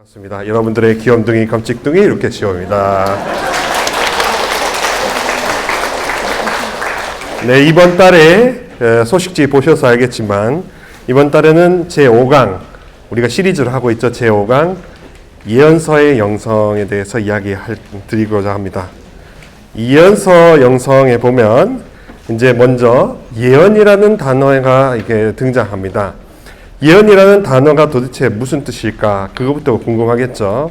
반갑습니다. 여러분들의 귀염둥이 깜찍둥이 루케시오입니다. 네, 이번 달에 소식지 보셔서 알겠지만 이번 달에는 제5강, 우리가 시리즈를 하고 있죠. 제5강 예언서의 영성에 대해서 드리고자 합니다. 예언서 영성에 보면 이제 먼저 예언이라는 단어가 이게 등장합니다. 예언이라는 단어가 도대체 무슨 뜻일까? 그것부터 궁금하겠죠.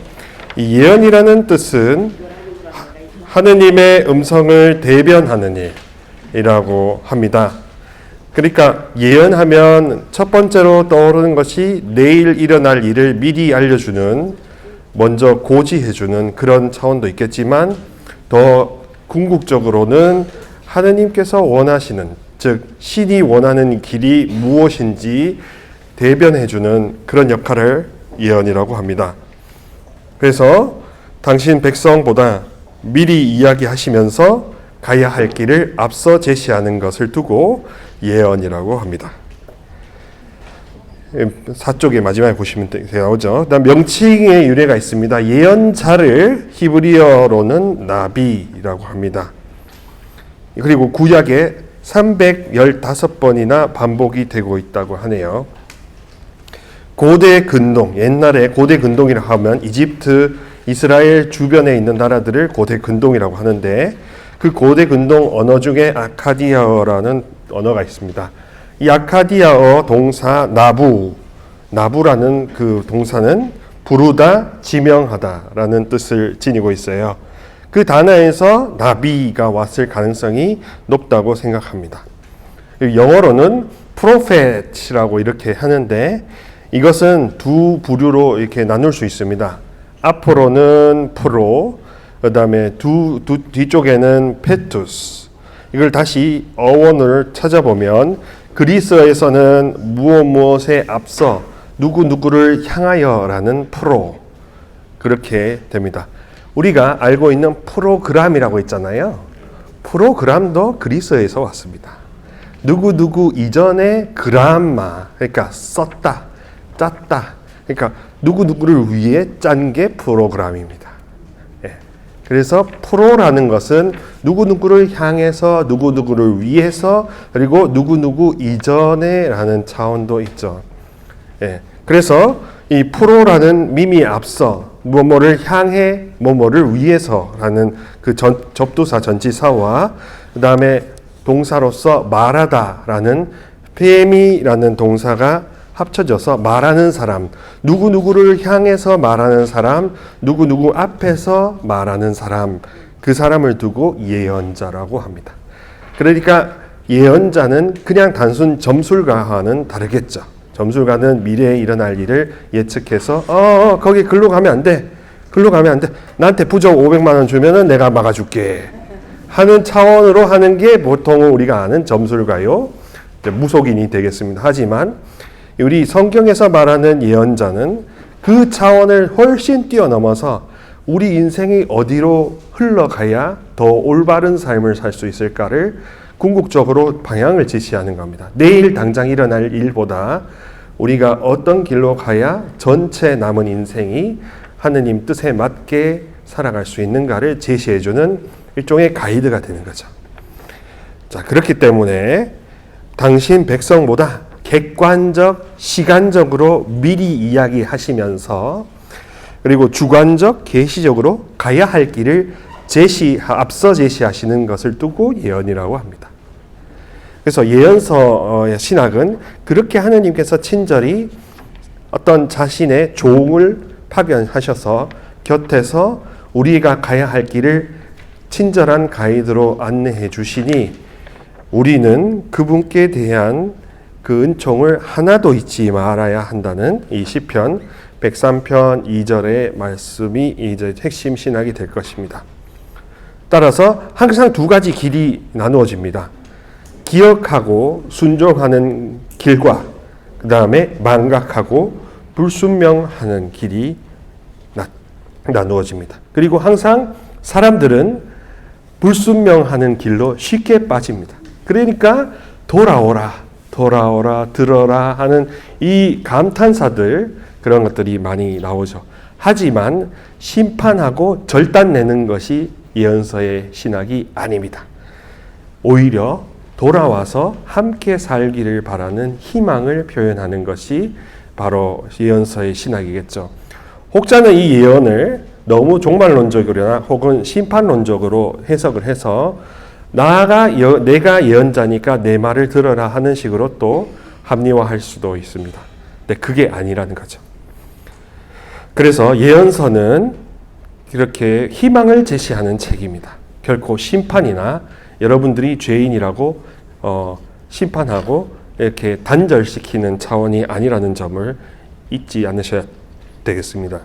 이 예언이라는 뜻은 하느님의 음성을 대변하는 일이라고 합니다. 그러니까 예언하면 첫 번째로 떠오르는 것이 내일 일어날 일을 미리 알려주는, 먼저 고지해주는 그런 차원도 있겠지만 더 궁극적으로는 하느님께서 원하시는, 즉 신이 원하는 길이 무엇인지 대변해주는 그런 역할을 예언이라고 합니다. 그래서 당신 백성보다 미리 이야기하시면서 가야 할 길을 앞서 제시하는 것을 두고 예언이라고 합니다. 4쪽의 마지막에 보시면 나오죠. 그다음 명칭의 유래가 있습니다. 예언자를 히브리어로는 나비라고 합니다. 그리고 구약에 315번이나 반복이 되고 있다고 하네요. 고대 근동, 옛날에 고대 근동이라고 하면 이집트, 이스라엘 주변에 있는 나라들을 고대 근동이라고 하는데, 그 고대 근동 언어 중에 아카디아어라는 언어가 있습니다. 이 아카디아어 동사 나부라는 그 동사는 부르다, 지명하다라는 뜻을 지니고 있어요. 그 단어에서 나비가 왔을 가능성이 높다고 생각합니다. 영어로는 prophet이라고 이렇게 하는데, 이것은 두 부류로 이렇게 나눌 수 있습니다. 앞으로는 프로, 그 다음에 뒤쪽에는 페투스. 이걸 다시 어원을 찾아보면 그리스어에서는 무엇에 앞서 누구누구를 향하여라는 프로, 그렇게 됩니다. 우리가 알고 있는 프로그램이라고 있잖아요. 프로그램도 그리스어에서 왔습니다. 누구누구 이전에 그라마, 그러니까 썼다, 짰다. 그러니까 누구누구를 위해 짠 게 프로그램입니다. 예. 그래서 프로라는 것은 누구누구를 향해서, 누구누구를 위해서, 그리고 누구누구 이전에 라는 차원도 있죠. 예. 그래서 이 프로라는 밈이 앞서 뭐뭐를 향해, 뭐뭐를 위해서라는 그 접두사 전치사와 그 다음에 동사로서 말하다라는 페미라는 동사가 합쳐져서 말하는 사람, 누구누구를 향해서 말하는 사람, 누구누구 앞에서 말하는 사람, 그 사람을 두고 예언자라고 합니다. 그러니까 예언자는 그냥 단순 점술가와는 다르겠죠. 점술가는 미래에 일어날 일을 예측해서 거기 글로 가면 안 돼. 글로 가면 안 돼. 나한테 부적 500만 원 주면은 내가 막아줄게 하는 차원으로 하는 게 보통 우리가 아는 점술가요. 무속인이 되겠습니다. 하지만 우리 성경에서 말하는 예언자는 그 차원을 훨씬 뛰어넘어서 우리 인생이 어디로 흘러가야 더 올바른 삶을 살 수 있을까를 궁극적으로 방향을 제시하는 겁니다. 내일 당장 일어날 일보다 우리가 어떤 길로 가야 전체 남은 인생이 하느님 뜻에 맞게 살아갈 수 있는가를 제시해주는 일종의 가이드가 되는 거죠. 자, 그렇기 때문에 당신 백성보다 객관적, 시간적으로 미리 이야기하시면서, 그리고 주관적, 계시적으로 가야 할 길을 앞서 제시하시는 것을 두고 예언이라고 합니다. 그래서 예언서의 신학은 그렇게 하느님께서 친절히 어떤 자신의 종을 파견하셔서 곁에서 우리가 가야 할 길을 친절한 가이드로 안내해 주시니 우리는 그분께 대한 그 은총을 하나도 잊지 말아야 한다는 이 시편 103편 2절의 말씀이 이제 핵심 신학이 될 것입니다. 따라서 항상 두 가지 길이 나누어집니다. 기억하고 순종하는 길과 그 다음에 망각하고 불순명하는 길이 나누어집니다. 그리고 항상 사람들은 불순명하는 길로 쉽게 빠집니다. 그러니까 돌아오라, 들어라 하는 이 감탄사들, 그런 것들이 많이 나오죠. 하지만 심판하고 절단내는 것이 예언서의 신학이 아닙니다. 오히려 돌아와서 함께 살기를 바라는 희망을 표현하는 것이 바로 예언서의 신학이겠죠. 혹자는 이 예언을 너무 종말론적이나 혹은 심판론적으로 해석을 해서 내가 예언자니까 내 말을 들어라 하는 식으로 또 합리화할 수도 있습니다. 근데 그게 아니라는 거죠. 그래서 예언서는 이렇게 희망을 제시하는 책입니다. 결코 심판이나 여러분들이 죄인이라고 심판하고 이렇게 단절시키는 차원이 아니라는 점을 잊지 않으셔야 되겠습니다.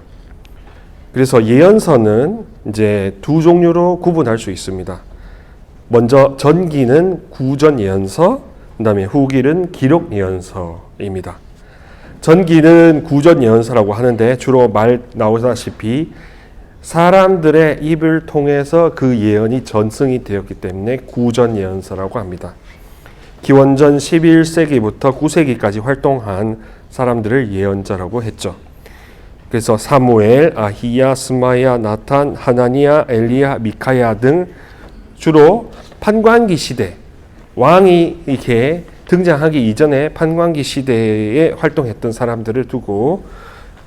그래서 예언서는 이제 두 종류로 구분할 수 있습니다. 먼저 전기는 구전 예언서, 그다음에 후기는 기록 예언서입니다. 전기는 구전 예언서라고 하는데 주로 말 나오다시피 사람들의 입을 통해서 그 예언이 전승이 되었기 때문에 구전 예언서라고 합니다. 기원전 11세기부터 9세기까지 활동한 사람들을 예언자라고 했죠. 그래서 사무엘, 아히야, 스마야, 나탄, 하나니야, 엘리야, 미카야 등 주로 판관기 시대, 왕이 이렇게 등장하기 이전에 판관기 시대에 활동했던 사람들을 두고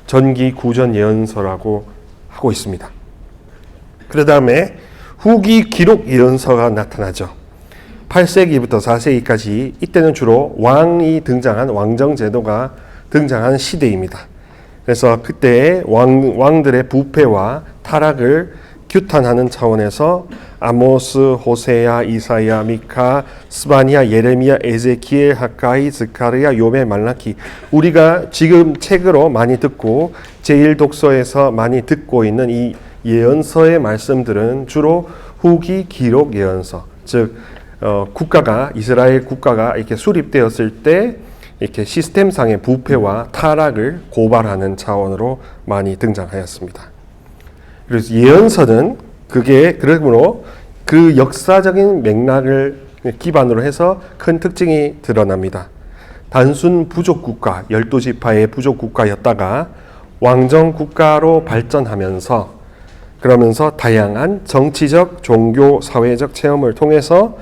전기 구전 예언서라고 하고 있습니다. 그 다음에 후기 기록 예언서가 나타나죠. 8세기부터 4세기까지 이때는 주로 왕이 등장한 왕정 제도가 등장한 시대입니다. 그래서 그때 왕들의 부패와 타락을 규탄하는 차원에서 아모스, 호세야, 이사야, 미카, 스바냐, 예레미야, 에제키엘, 하가이, 스가랴, 요멜, 말라키, 우리가 지금 책으로 많이 듣고 제1독서에서 많이 듣고 있는 이 예언서의 말씀들은 주로 후기 기록 예언서, 즉 국가가 이스라엘 국가가 이렇게 수립되었을 때 이렇게 시스템상의 부패와 타락을 고발하는 차원으로 많이 등장하였습니다. 그래서 예언서는 그러므로 그 역사적인 맥락을 기반으로 해서 큰 특징이 드러납니다. 단순 부족 국가, 12지파의 부족 국가였다가 왕정 국가로 발전하면서 그러면서 다양한 정치적, 종교, 사회적 체험을 통해서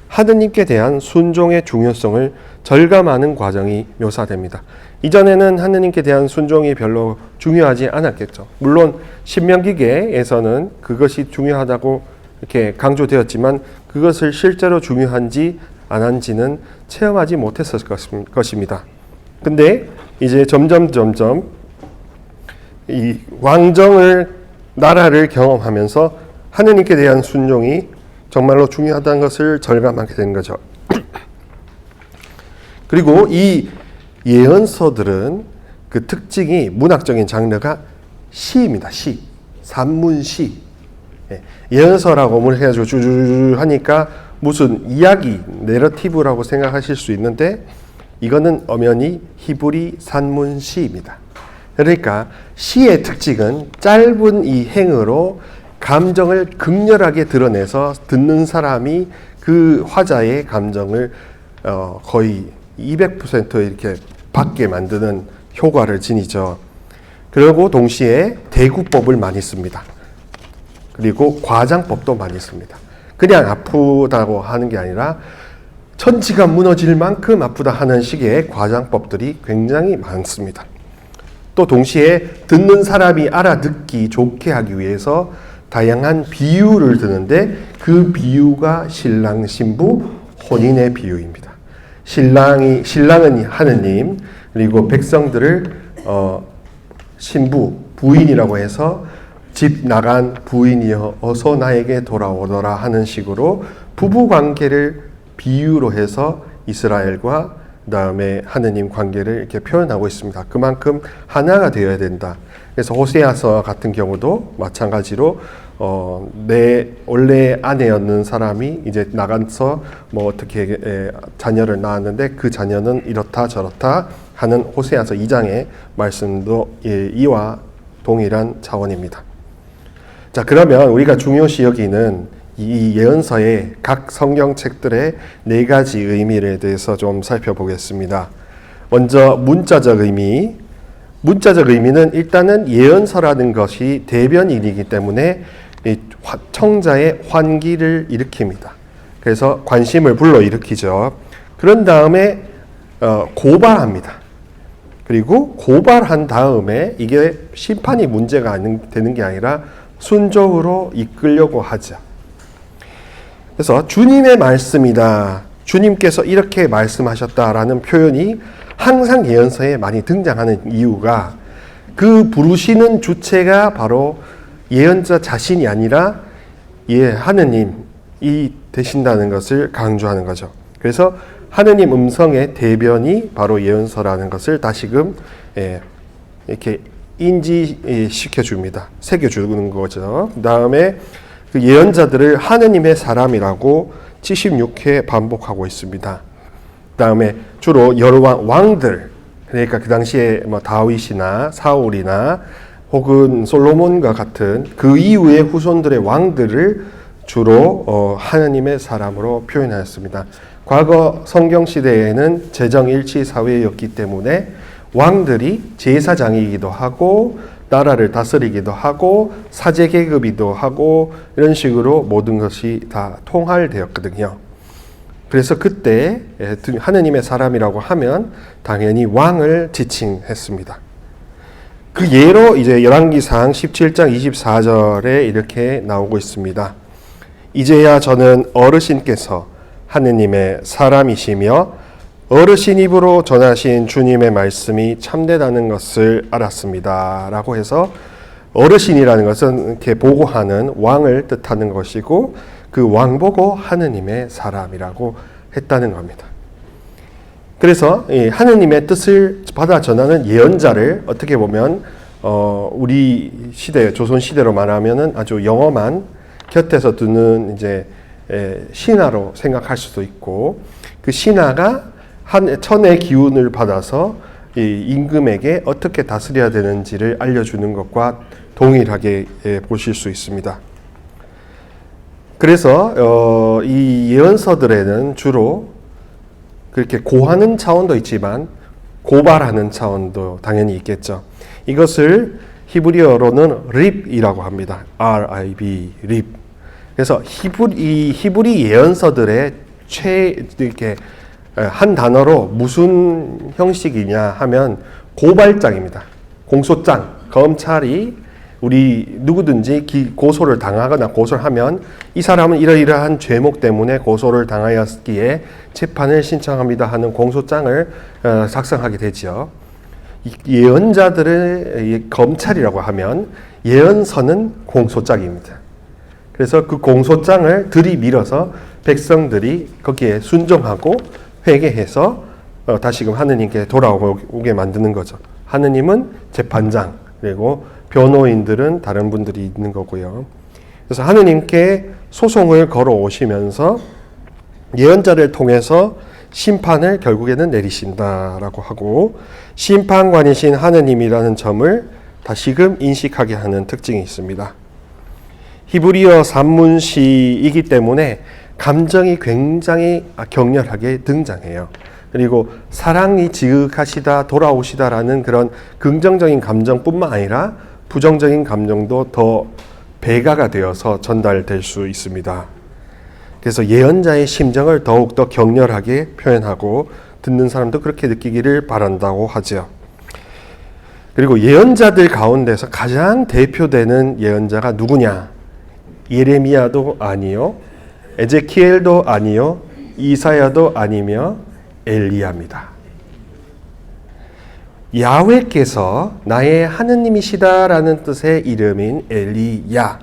하느님께 대한 순종의 중요성을 절감하는 과정이 묘사됩니다. 이전에는 하느님께 대한 순종이 별로 중요하지 않았겠죠. 물론 신명기계에서는 그것이 중요하다고 이렇게 강조되었지만 그것을 실제로 중요한지 안 한지는 체험하지 못했을 것입니다. 근데 이제 점점 이 나라를 경험하면서 하느님께 대한 순종이 정말로 중요하다는 것을 절감하게 된 거죠. 그리고 이 예언서들은 그 특징이 문학적인 장르가 시입니다. 시, 산문시. 예언서라고 해가지고 쭈쭈쭈 하니까 무슨 이야기, 내러티브라고 생각하실 수 있는데 이거는 엄연히 히브리 산문시입니다. 그러니까 시의 특징은 짧은 이 행으로 감정을 극렬하게 드러내서 듣는 사람이 그 화자의 감정을 거의 200% 이렇게 받게 만드는 효과를 지니죠. 그리고 동시에 대구법을 많이 씁니다. 그리고 과장법도 많이 씁니다. 그냥 아프다고 하는 게 아니라 천지가 무너질 만큼 아프다 하는 식의 과장법들이 굉장히 많습니다. 또 동시에 듣는 사람이 알아듣기 좋게 하기 위해서 다양한 비유를 드는데 그 비유가 신랑 신부 혼인의 비유입니다. 신랑은 하느님, 그리고 백성들을 신부 부인이라고 해서 집 나간 부인이여 어서 나에게 돌아오너라 하는 식으로 부부 관계를 비유로 해서 이스라엘과 그다음에 하느님 관계를 이렇게 표현하고 있습니다. 그만큼 하나가 되어야 된다. 그래서 호세아서 같은 경우도 마찬가지로 내 원래 아내였는 사람이 이제 나가서 뭐 어떻게 자녀를 낳았는데 그 자녀는 이렇다 저렇다 하는 호세아서 2장의 말씀도 이와 동일한 차원입니다. 자, 그러면 우리가 중요시 여기는 이 예언서의 각 성경책들의 4가지 의미에 대해서 좀 살펴보겠습니다. 먼저 문자적 의미. 문자적 의미는 일단은 예언서라는 것이 대변인이기 때문에 이 청자의 환기를 일으킵니다. 그래서 관심을 불러일으키죠. 그런 다음에 고발합니다. 그리고 고발한 다음에 이게 심판이 문제가 되는 게 아니라 순종으로 이끌려고 하죠. 그래서 주님의 말씀이다. 주님께서 이렇게 말씀하셨다라는 표현이 항상 예언서에 많이 등장하는 이유가 그 부르시는 주체가 바로 예언자 자신이 아니라 하느님이 되신다는 것을 강조하는 거죠. 그래서 하느님 음성의 대변이 바로 예언서라는 것을 다시금 이렇게 인지시켜 줍니다. 새겨 주는 거죠. 그 다음에 그 예언자들을 하느님의 사람이라고 76회 반복하고 있습니다. 그 다음에 주로 여러 왕들, 그러니까 그 당시에 뭐 다윗이나 사울이나 혹은 솔로몬과 같은 그 이후의 후손들의 왕들을 주로 하느님의 사람으로 표현하였습니다. 과거 성경 시대에는 재정일치 사회였기 때문에 왕들이 제사장이기도 하고 나라를 다스리기도 하고 사제계급이기도 하고 이런 식으로 모든 것이 다 통할되었거든요. 그래서 그때 하느님의 사람이라고 하면 당연히 왕을 지칭했습니다. 그 예로 이제 열왕기상 17장 24절에 이렇게 나오고 있습니다. 이제야 저는 어르신께서 하느님의 사람이시며 어르신 입으로 전하신 주님의 말씀이 참되다는 것을 알았습니다. 라고 해서 어르신이라는 것은 이렇게 보고하는 왕을 뜻하는 것이고 그 왕 보고 하느님의 사람이라고 했다는 겁니다. 그래서 이 하느님의 뜻을 받아 전하는 예언자를 어떻게 보면 우리 시대, 조선 시대로 말하면은 아주 영험한 곁에서 두는 이제 신하로 생각할 수도 있고 그 신하가 천의 기운을 받아서 이 임금에게 어떻게 다스려야 되는지를 알려주는 것과 동일하게 보실 수 있습니다. 그래서 이 예언서들에는 주로 그렇게 고하는 차원도 있지만 고발하는 차원도 당연히 있겠죠. 이것을 히브리어로는 립이라고 합니다. R-I-B, 립. 그래서 히브리 예언서들의 이렇게 한 단어로 무슨 형식이냐 하면 고발장입니다. 공소장, 검찰이 우리 누구든지 고소를 당하거나 고소를 하면 이 사람은 이러이러한 죄목 때문에 고소를 당하였기에 재판을 신청합니다 하는 공소장을 작성하게 되죠. 예언자들의 검찰이라고 하면 예언서는 공소장입니다. 그래서 그 공소장을 들이밀어서 백성들이 거기에 순종하고 회개해서 다시금 하느님께 돌아오게 만드는 거죠. 하느님은 재판장, 그리고 변호인들은 다른 분들이 있는 거고요. 그래서 하느님께 소송을 걸어오시면서 예언자를 통해서 심판을 결국에는 내리신다라고 하고 심판관이신 하느님이라는 점을 다시금 인식하게 하는 특징이 있습니다. 히브리어 산문시이기 때문에 감정이 굉장히 격렬하게 등장해요. 그리고 사랑이 지극하시다, 돌아오시다라는 그런 긍정적인 감정뿐만 아니라 부정적인 감정도 더 배가가 되어서 전달될 수 있습니다. 그래서 예언자의 심정을 더욱더 격렬하게 표현하고 듣는 사람도 그렇게 느끼기를 바란다고 하죠. 그리고 예언자들 가운데서 가장 대표되는 예언자가 누구냐? 예레미야도 아니요, 에제키엘도 아니요, 이사야도 아니며 엘리야입니다. 야훼께서 나의 하느님이시다라는 뜻의 이름인 엘리야.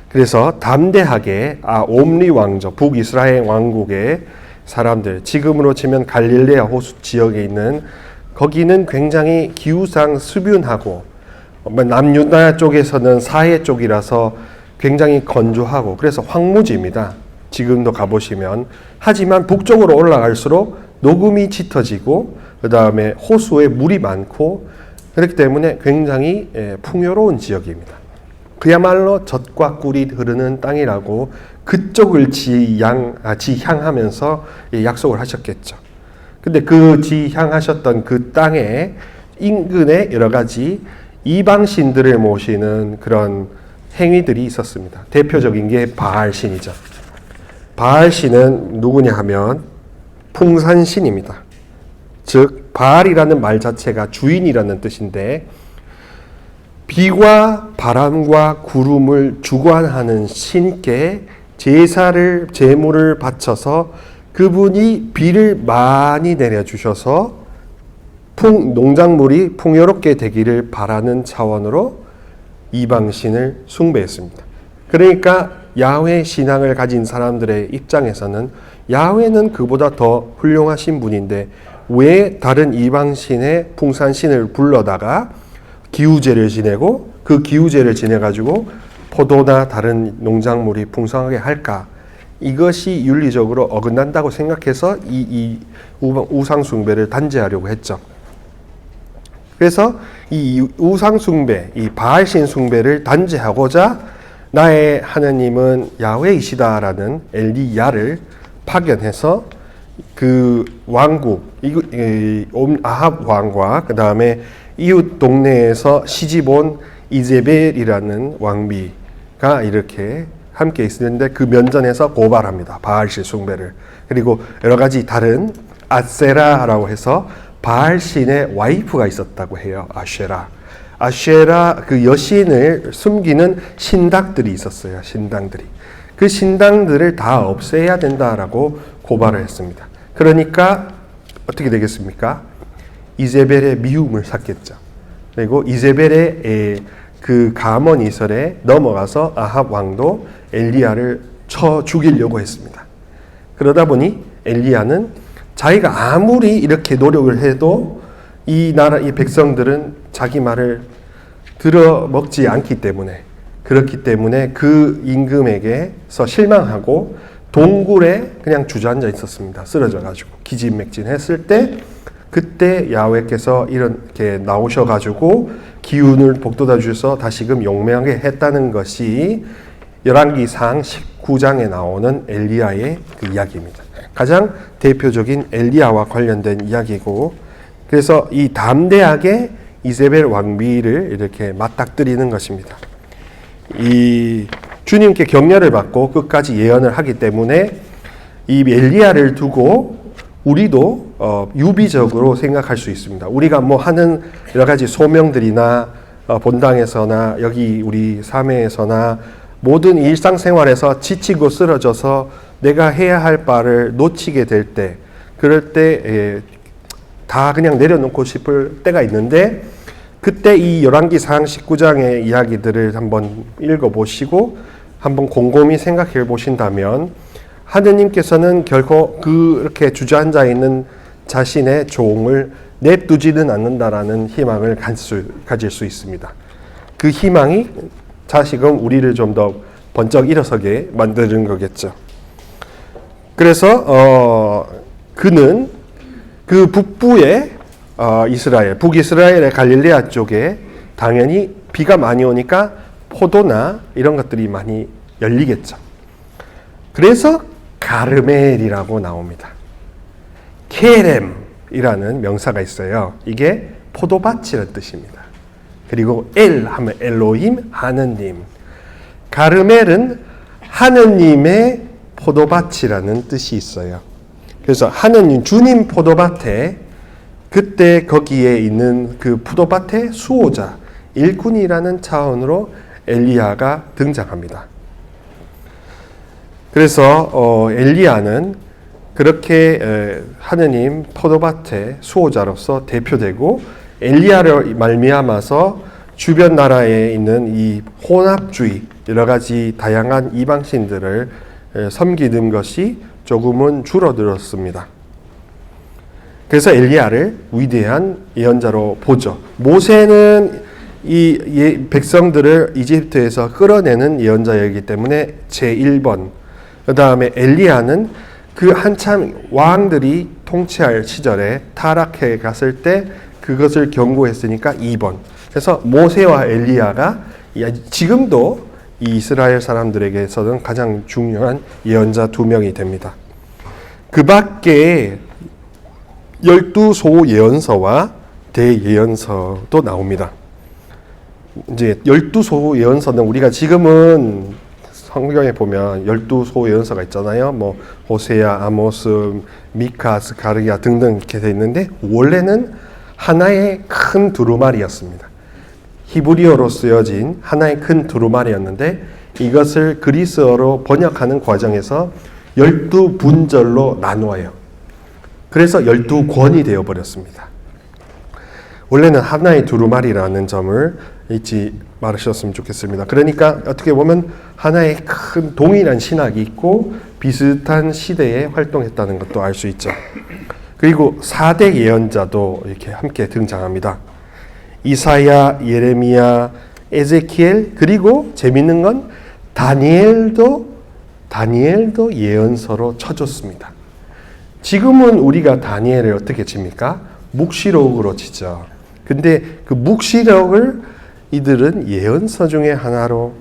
그래서 담대하게 옴리 왕족, 북이스라엘 왕국의 사람들, 지금으로 치면 갈릴레아 호수 지역에 있는 거기는 굉장히 기후상 수변하고 남유다 쪽에서는 사해 쪽이라서 굉장히 건조하고 그래서 황무지입니다. 지금도 가보시면. 하지만 북쪽으로 올라갈수록 녹음이 짙어지고 그 다음에 호수에 물이 많고 그렇기 때문에 굉장히 풍요로운 지역입니다. 그야말로 젖과 꿀이 흐르는 땅이라고 그쪽을 지향하면서 약속을 하셨겠죠. 근데 그 지향하셨던 그 땅에 인근에 여러 가지 이방신들을 모시는 그런 행위들이 있었습니다. 대표적인 게 바알신이죠. 바알신은 누구냐 하면 풍산신입니다. 즉 바알이라는 말 자체가 주인이라는 뜻인데 비와 바람과 구름을 주관하는 신께 제물을 바쳐서 그분이 비를 많이 내려주셔서 농작물이 풍요롭게 되기를 바라는 차원으로 이방신을 숭배했습니다. 그러니까 야훼 신앙을 가진 사람들의 입장에서는 야훼는 그보다 더 훌륭하신 분인데 왜 다른 이방신의 풍산신을 불러다가 기우제를 지내고 그 기우제를 지내가지고 포도나 다른 농작물이 풍성하게 할까? 이것이 윤리적으로 어긋난다고 생각해서 이 우상숭배를 단죄하려고 했죠. 그래서 이 우상숭배, 이 바알신 숭배를 단죄하고자 나의 하나님은 야훼이시다라는 엘리야를 파견해서 그 왕국, 아합 왕과 그 다음에 이웃 동네에서 시집온 이제벨이라는 왕비가 이렇게 함께 있었는데 그 면전에서 고발합니다. 바알신 숭배를. 그리고 여러 가지 다른 아세라라고 해서 바알신의 와이프가 있었다고 해요. 아쉐라 그 여신을 숨기는 신당들이 있었어요. 신당들이. 그 신당들을 다 없애야 된다라고 고발을 했습니다. 그러니까 어떻게 되겠습니까? 이제벨의 미움을 샀겠죠. 그리고 이제벨의 그 가문 이설에 넘어가서 아합 왕도 엘리야를 쳐 죽이려고 했습니다. 그러다 보니 엘리야는 자기가 아무리 이렇게 노력을 해도 이 백성들은 자기 말을 들어먹지 않기 때문에 그렇기 때문에 그 임금에게서 실망하고 동굴에 그냥 주저앉아 있었습니다. 쓰러져가지고 기진맥진했을 때 그때 야훼께서 이렇게 나오셔가지고 기운을 복돋아 주셔서 다시금 용맹하게 했다는 것이 열왕기상 19장에 나오는 엘리야의 그 이야기입니다. 가장 대표적인 엘리야와 관련된 이야기고 그래서 이 담대하게 이세벨 왕비를 이렇게 맞닥뜨리는 것입니다. 이 주님께 격려를 받고 끝까지 예언을 하기 때문에 이 엘리야를 두고 우리도 유비적으로 생각할 수 있습니다. 우리가 뭐 하는 여러 가지 소명들이나 본당에서나 여기 우리 사매에서나 모든 일상생활에서 지치고 쓰러져서 내가 해야 할 바를 놓치게 될 때 그럴 때 다 그냥 내려놓고 싶을 때가 있는데 그때 이 열왕기상 19장의 이야기들을 한번 읽어보시고 한번 곰곰이 생각해 보신다면 하느님께서는 결코 그렇게 주저앉아 있는 자신의 종을 내두지는 않는다라는 희망을 가질 수 있습니다. 그 희망이 다시금 우리를 좀 더 번쩍 일어서게 만드는 거겠죠. 그래서 그는 그 북부의 북이스라엘의 갈릴레아 쪽에 당연히 비가 많이 오니까 포도나 이런 것들이 많이 열리겠죠. 그래서 가르멜이라고 나옵니다. 케렘이라는 명사가 있어요. 이게 포도밭이라는 뜻입니다. 그리고 엘 하면 엘로힘 하느님. 가르멜은 하느님의 포도밭이라는 뜻이 있어요. 그래서 하느님 주님 포도밭에 그때 거기에 있는 그 포도밭의 수호자 일꾼이라는 차원으로 엘리야가 등장합니다. 그래서 엘리야는 그렇게 하느님 포도밭의 수호자로서 대표되고 엘리야를 말미암아서 주변 나라에 있는 이 혼합주의 여러 가지 다양한 이방신들을 섬기는 것이 조금은 줄어들었습니다. 그래서 엘리야를 위대한 예언자로 보죠. 모세는 이 백성들을 이집트에서 끌어내는 예언자이기 때문에 제1번. 그 다음에 엘리야는 그 한참 왕들이 통치할 시절에 타락해 갔을 때 그것을 경고했으니까 2번. 그래서 모세와 엘리야가 지금도 이 이스라엘 사람들에게서는 가장 중요한 예언자 2명이 됩니다. 그 밖에 12소 예언서와 대예언서도 나옵니다. 이제 12소 예언서는 우리가 지금은 성경에 보면 12소 예언서가 있잖아요. 뭐 호세아, 아모스, 미카, 스가랴 등등 이렇게 돼 있는데 원래는 하나의 큰 두루마리였습니다. 히브리어로 쓰여진 하나의 큰 두루마리였는데 이것을 그리스어로 번역하는 과정에서 12분절로 나누어요. 그래서 12권이 되어버렸습니다. 원래는 하나의 두루마리라는 점을 잊지 말으셨으면 좋겠습니다. 그러니까 어떻게 보면 하나의 큰 동일한 신학이 있고 비슷한 시대에 활동했다는 것도 알 수 있죠. 그리고 4대 예언자도 이렇게 함께 등장합니다. 이사야, 예레미야, 에제키엘, 그리고 재밌는 건 다니엘도 예언서로 쳐줬습니다. 지금은 우리가 다니엘을 어떻게 칩니까? 묵시록으로 치죠. 근데 그 묵시록을 이들은 예언서 중에 하나로,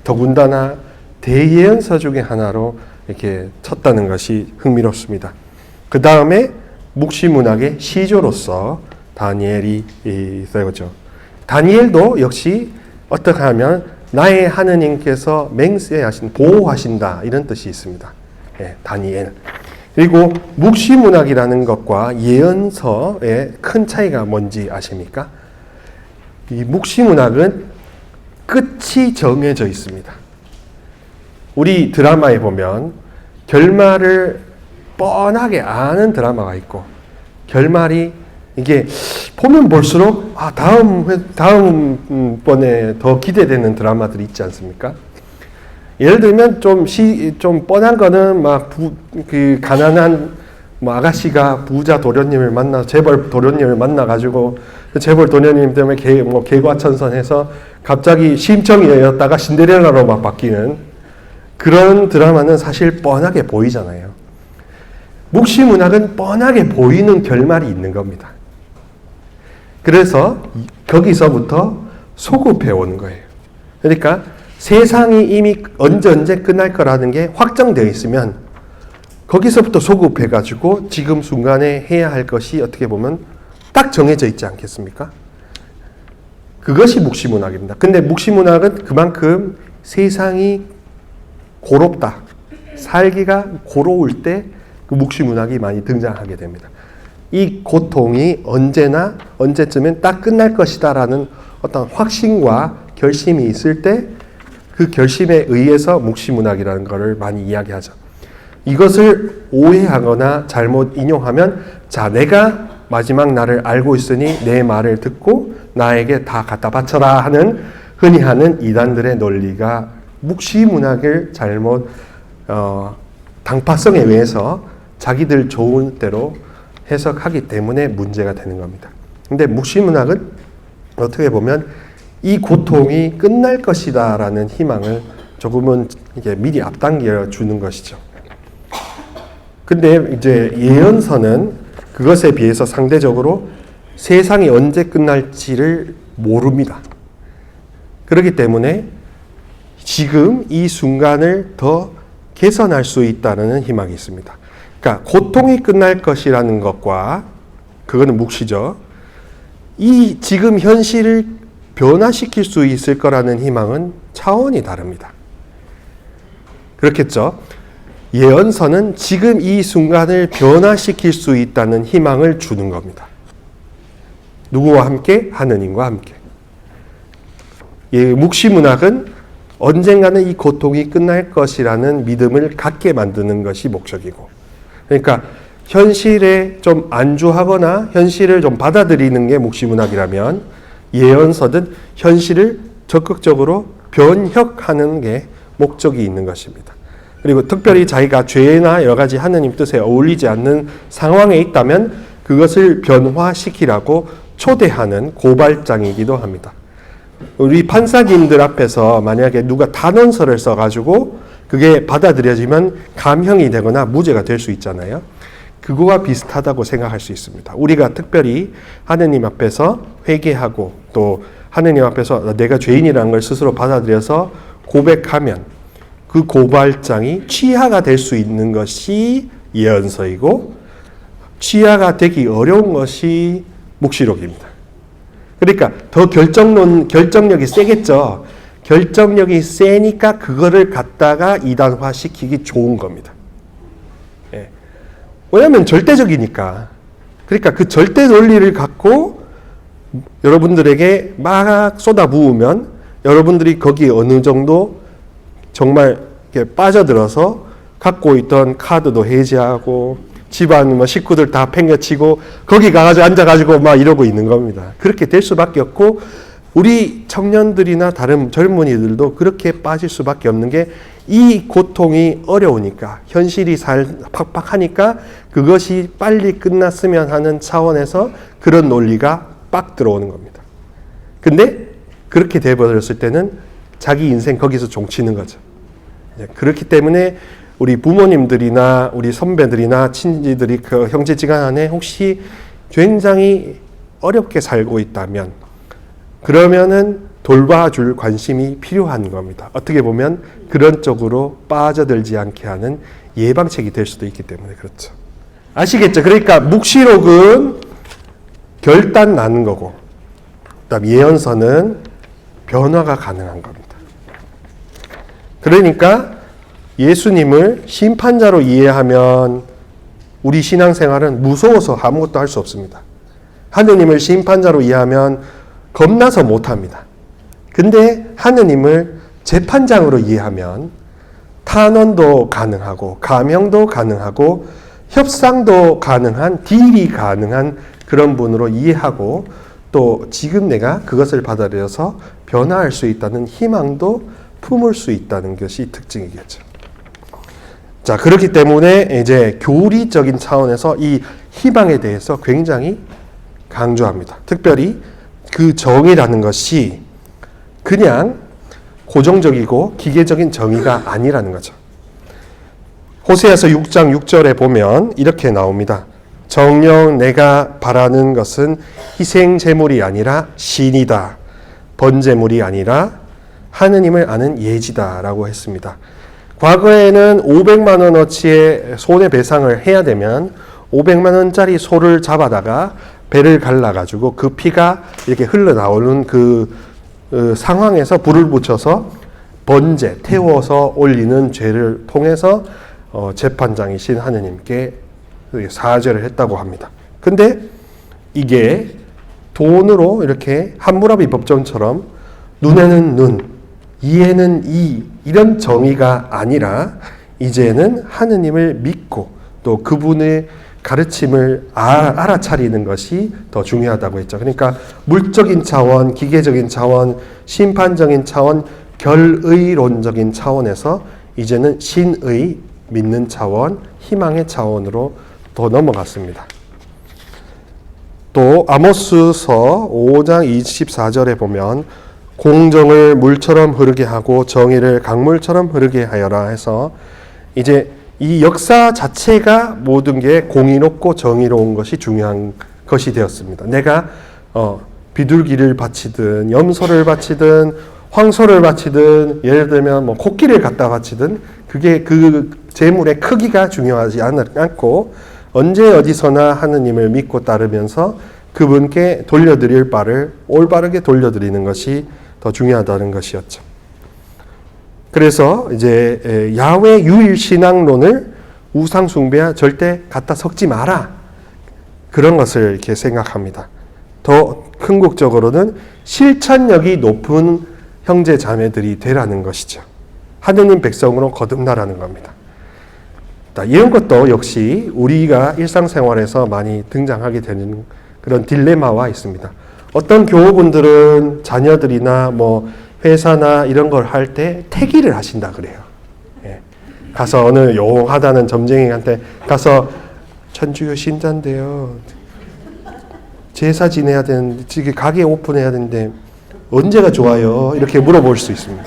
더군다나 대예언서 중에 하나로 이렇게 쳤다는 것이 흥미롭습니다. 그 다음에 묵시문학의 시조로서 다니엘이 있어요. 다니엘도 역시 어떻게 하면 나의 하느님께서 맹세하신, 보호하신다 이런 뜻이 있습니다. 다니엘. 그리고 묵시문학이라는 것과 예언서의 큰 차이가 뭔지 아십니까? 이 묵시문학은 끝이 정해져 있습니다. 우리 드라마에 보면 결말을 뻔하게 아는 드라마가 있고 결말이 이게 보면 볼수록 다음 번에 더 기대되는 드라마들이 있지 않습니까? 예를 들면 좀 뻔한 거는 그 가난한 아가씨가 부자 도련님을 재벌 도련님을 만나가지고 재벌 도련님 때문에 개과천선해서 갑자기 심청이었다가 신데렐라로 바뀌는 그런 드라마는 사실 뻔하게 보이잖아요. 묵시문학은 뻔하게 보이는 결말이 있는 겁니다. 그래서 거기서부터 소급해 오는 거예요. 그러니까 세상이 이미 언제 끝날 거라는 게 확정되어 있으면 거기서부터 소급해가지고 지금 순간에 해야 할 것이 어떻게 보면 딱 정해져 있지 않겠습니까? 그것이 묵시문학입니다. 근데 묵시문학은 그만큼 세상이 고롭다, 살기가 고로울 때 그 묵시문학이 많이 등장하게 됩니다. 이 고통이 언제쯤엔 딱 끝날 것이다라는 어떤 확신과 결심이 있을 때 그 결심에 의해서 묵시문학이라는 것을 많이 이야기하죠. 이것을 오해하거나 잘못 인용하면 내가 마지막 날을 알고 있으니 내 말을 듣고 나에게 다 갖다 바쳐라 하는 흔히 하는 이단들의 논리가 묵시문학을 잘못 당파성에 의해서 자기들 좋은 대로 해석하기 때문에 문제가 되는 겁니다. 근데 묵시문학은 어떻게 보면 이 고통이 끝날 것이다 라는 희망을 조금은 이게 미리 앞당겨 주는 것이죠. 근데 이제 예언서는 그것에 비해서 상대적으로 세상이 언제 끝날지를 모릅니다. 그렇기 때문에 지금 이 순간을 더 개선할 수 있다는 희망이 있습니다. 그러니까 고통이 끝날 것이라는 것과 그거는 묵시죠. 이 지금 현실을 변화시킬 수 있을 거라는 희망은 차원이 다릅니다. 그렇겠죠? 예언서는 지금 이 순간을 변화시킬 수 있다는 희망을 주는 겁니다. 누구와 함께? 하느님과 함께. 묵시문학은 언젠가는 이 고통이 끝날 것이라는 믿음을 갖게 만드는 것이 목적이고, 그러니까 현실에 좀 안주하거나 현실을 좀 받아들이는 게 묵시문학이라면 예언서든 현실을 적극적으로 변혁하는 게 목적이 있는 것입니다. 그리고 특별히 자기가 죄나 여러 가지 하느님 뜻에 어울리지 않는 상황에 있다면 그것을 변화시키라고 초대하는 고발장이기도 합니다. 우리 판사님들 앞에서 만약에 누가 탄원서를 써가지고 그게 받아들여지면 감형이 되거나 무죄가 될 수 있잖아요. 그거와 비슷하다고 생각할 수 있습니다. 우리가 특별히 하느님 앞에서 회개하고 또 하느님 앞에서 내가 죄인이라는 걸 스스로 받아들여서 고백하면 그 고발장이 취하가 될 수 있는 것이 예언서이고 취하가 되기 어려운 것이 묵시록입니다. 그러니까 더 결정력이 세겠죠. 결정력이 세니까 그거를 갖다가 이단화 시키기 좋은 겁니다. 예. 왜냐하면 절대적이니까. 그러니까 그 절대 논리를 갖고 여러분들에게 막 쏟아부으면 여러분들이 거기에 어느 정도 정말 이렇게 빠져들어서 갖고 있던 카드도 해지하고 집안 뭐 식구들 다 팽개치고 거기 가가지고 앉아가지고 막 이러고 있는 겁니다. 그렇게 될 수밖에 없고 우리 청년들이나 다른 젊은이들도 그렇게 빠질 수밖에 없는 게 이 고통이 어려우니까 현실이 팍팍하니까 그것이 빨리 끝났으면 하는 차원에서 그런 논리가 빡 들어오는 겁니다. 근데 그렇게 돼버렸을 때는 자기 인생 거기서 종치는 거죠. 그렇기 때문에 우리 부모님들이나 우리 선배들이나 친지들이 그 형제지간에 혹시 굉장히 어렵게 살고 있다면 그러면은 돌봐줄 관심이 필요한 겁니다. 어떻게 보면 그런 쪽으로 빠져들지 않게 하는 예방책이 될 수도 있기 때문에 그렇죠. 아시겠죠? 그러니까 묵시록은 결단 나는 거고 그다음 예언서는 변화가 가능한 겁니다. 그러니까 예수님을 심판자로 이해하면 우리 신앙생활은 무서워서 아무것도 할 수 없습니다. 하느님을 심판자로 이해하면 겁나서 못합니다. 근데 하느님을 재판장으로 이해하면 탄원도 가능하고 감형도 가능하고 협상도 가능한 딜이 가능한 그런 분으로 이해하고 또 지금 내가 그것을 받아들여서 변화할 수 있다는 희망도 품을 수 있다는 것이 특징이겠죠. 자, 그렇기 때문에 이제 교리적인 차원에서 이 희망에 대해서 굉장히 강조합니다. 특별히 그 정의라는 것이 그냥 고정적이고 기계적인 정의가 아니라는 거죠. 호세아서 6장 6절에 보면 이렇게 나옵니다. 정녕 내가 바라는 것은 희생 제물이 아니라 신이다. 번제물이 아니라 하느님을 아는 예지다라고 했습니다. 과거에는 500만 원어치의 손해배상을 해야 되면 500만 원짜리 소를 잡아다가 배를 갈라가지고 그 피가 이렇게 흘러나오는 그 상황에서 불을 붙여서 번제, 태워서 올리는 죄를 통해서 재판장이신 하느님께 사죄를 했다고 합니다. 근데 이게 돈으로 이렇게 함무라비 법정처럼 눈에는 눈, 이에는 이 이런 정의가 아니라 이제는 하느님을 믿고 또 그분의 가르침을 알아차리는 것이 더 중요하다고 했죠. 그러니까 물적인 차원, 기계적인 차원, 심판적인 차원, 결의론적인 차원에서 이제는 신의 믿는 차원, 희망의 차원으로 더 넘어갔습니다. 또 아모스서 5장 24절에 보면 공정을 물처럼 흐르게 하고 정의를 강물처럼 흐르게 하여라 해서 이제 이 역사 자체가 모든 게 공의롭고 정의로운 것이 중요한 것이 되었습니다. 내가 비둘기를 바치든 염소를 바치든 황소를 바치든 예를 들면 뭐 코끼리를 갖다 바치든 그게 그 제물의 크기가 중요하지 않고 언제 어디서나 하느님을 믿고 따르면서 그분께 돌려드릴 바를 올바르게 돌려드리는 것이 더 중요하다는 것이었죠. 그래서 이제 야훼 유일 신앙론을 우상 숭배와 절대 갖다 섞지 마라. 그런 것을 이렇게 생각합니다. 더 궁극적으로는 실천력이 높은 형제 자매들이 되라는 것이죠. 하느님 백성으로 거듭나라는 겁니다. 이런 것도 역시 우리가 일상생활에서 많이 등장하게 되는 그런 딜레마와 있습니다. 어떤 교우분들은 자녀들이나 뭐 회사나 이런 걸 할 때 태기를 하신다 그래요. 예. 가서 어느 용하다는 점쟁이한테 가서 천주교 신자인데요. 제사 지내야 되는데 지금 가게 오픈해야 되는데 언제가 좋아요? 이렇게 물어볼 수 있습니다.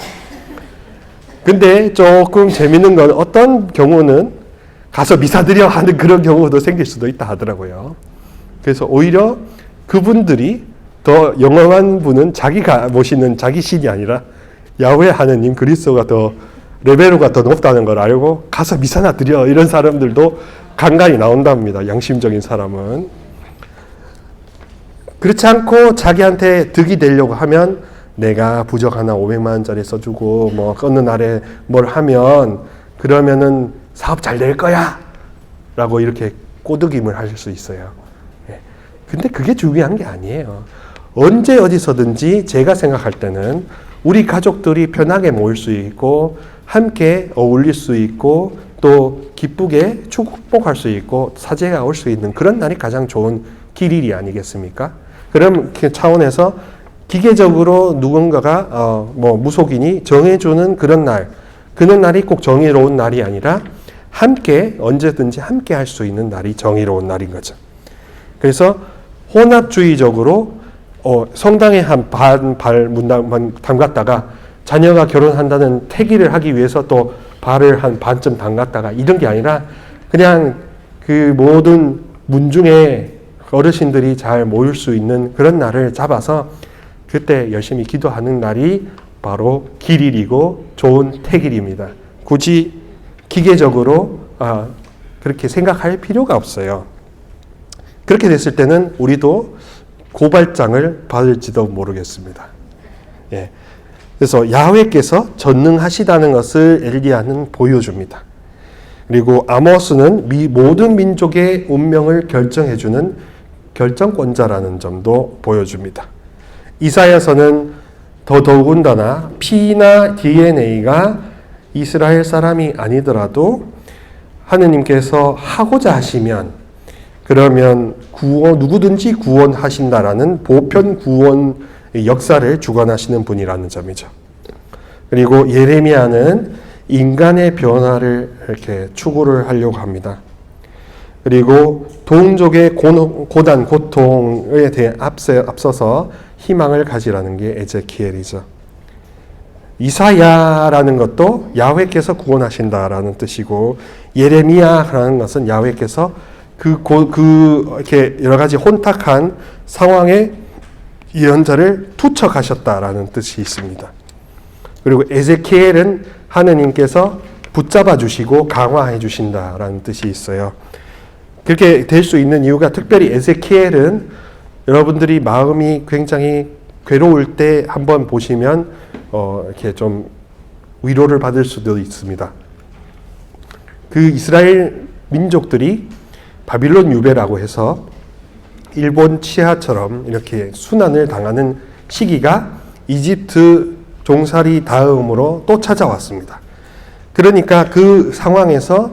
근데 조금 재밌는 건 어떤 경우는 가서 미사 드려 하는 그런 경우도 생길 수도 있다 하더라고요. 그래서 오히려 그분들이 더 영원한 분은 자기가 모시는 자기 신이 아니라 야훼 하느님 그리스도가 더 레벨로가 더 높다는 걸 알고 가서 미사나 드려 이런 사람들도 간간히 나온답니다. 양심적인 사람은. 그렇지 않고 자기한테 득이 되려고 하면 내가 부적 하나 500만 원짜리 써주고 뭐 어느 날에 뭘 하면 그러면은 사업 잘 될 거야 라고 이렇게 꼬드김을 하실 수 있어요. 근데 그게 중요한 게 아니에요. 언제 어디서든지 제가 생각할 때는 우리 가족들이 편하게 모일 수 있고 함께 어울릴 수 있고 또 기쁘게 축복할 수 있고 사제가 올 수 있는 그런 날이 가장 좋은 길일이 아니겠습니까? 그럼 그 차원에서 기계적으로 누군가가 뭐 무속인이 정해주는 그런 날, 그런 날이 꼭 정의로운 날이 아니라 함께 언제든지 함께 할 수 있는 날이 정의로운 날인 거죠. 그래서 혼합주의적으로 성당에 한 발 문 담갔다가 자녀가 결혼한다는 태기를 하기 위해서 또 발을 한 반쯤 담갔다가 이런 게 아니라 그냥 그 모든 문중에 어르신들이 잘 모일 수 있는 그런 날을 잡아서 그때 열심히 기도하는 날이 바로 길일이고 좋은 태길입니다. 굳이 기계적으로 그렇게 생각할 필요가 없어요. 그렇게 됐을 때는 우리도 고발장을 받을지도 모르겠습니다. 예. 그래서 야훼께서 전능하시다는 것을 엘리야는 보여줍니다. 그리고 아모스는 모든 민족의 운명을 결정해주는 결정권자라는 점도 보여줍니다. 이사야서는 더더군다나 피나 DNA가 이스라엘 사람이 아니더라도 하느님께서 하고자 하시면 그러면 누구든지 구원하신다라는 보편 구원 역사를 주관하시는 분이라는 점이죠. 그리고 예레미야는 인간의 변화를 이렇게 추구를 하려고 합니다. 그리고 동족의 고난, 고통에 대해 앞서서 희망을 가지라는 게 에제키엘이죠. 이사야라는 것도 야훼께서 구원하신다라는 뜻이고 예레미야라는 것은 야훼께서 이렇게 여러 가지 혼탁한 상황에 예언자를 투척하셨다라는 뜻이 있습니다. 그리고 에제키엘은 하느님께서 붙잡아 주시고 강화해 주신다라는 뜻이 있어요. 그렇게 될 수 있는 이유가 특별히 에제키엘은 여러분들이 마음이 굉장히 괴로울 때 한번 보시면 이렇게 좀 위로를 받을 수도 있습니다. 그 이스라엘 민족들이 바빌론 유배라고 해서 일본 치하처럼 이렇게 순환을 당하는 시기가 이집트 종살이 다음으로 또 찾아왔습니다. 그러니까 그 상황에서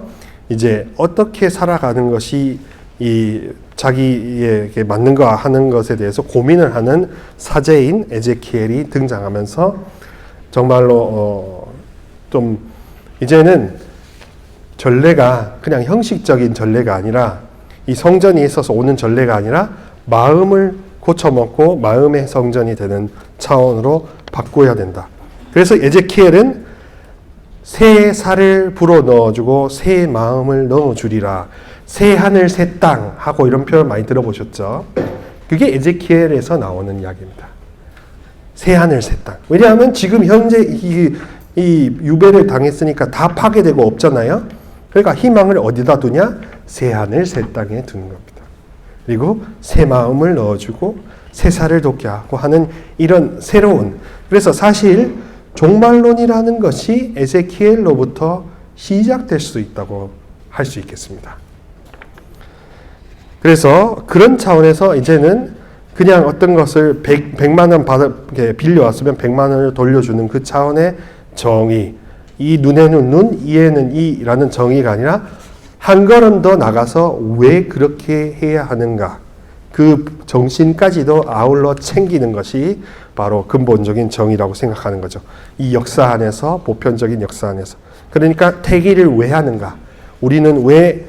이제 어떻게 살아가는 것이 이 자기에게 맞는가 하는 것에 대해서 고민을 하는 사제인 에제키엘이 등장하면서 정말로 좀 이제는 전례가 그냥 형식적인 전례가 아니라 이 성전이 있어서 오는 전례가 아니라 마음을 고쳐먹고 마음의 성전이 되는 차원으로 바꿔야 된다. 그래서 에제키엘은 새 살을 불어 넣어주고 새 마음을 넣어주리라. 새 하늘 새 땅 하고 이런 표현 많이 들어보셨죠? 그게 에제키엘에서 나오는 이야기입니다. 새 하늘 새 땅. 왜냐하면 지금 현재 이 유배를 당했으니까 다 파괴되고 없잖아요. 그러니까 희망을 어디다 두냐? 새 하늘 새 땅에 두는 겁니다. 그리고 새 마음을 넣어주고 새 살을 돋게 하고 하는 이런 새로운, 그래서 사실 종말론이라는 것이 에제키엘로부터 시작될 수 있다고 할 수 있겠습니다. 그래서 그런 차원에서 이제는 그냥 어떤 것을 100만 원 빌려왔으면 100만 원을 돌려주는 그 차원의 정의, 이 눈에는 눈, 이에는 이라는 정의가 아니라 한 걸음 더 나가서 왜 그렇게 해야 하는가, 그 정신까지도 아울러 챙기는 것이 바로 근본적인 정의라고 생각하는 거죠. 이 역사 안에서, 보편적인 역사 안에서. 그러니까 태기를 왜 하는가, 우리는 왜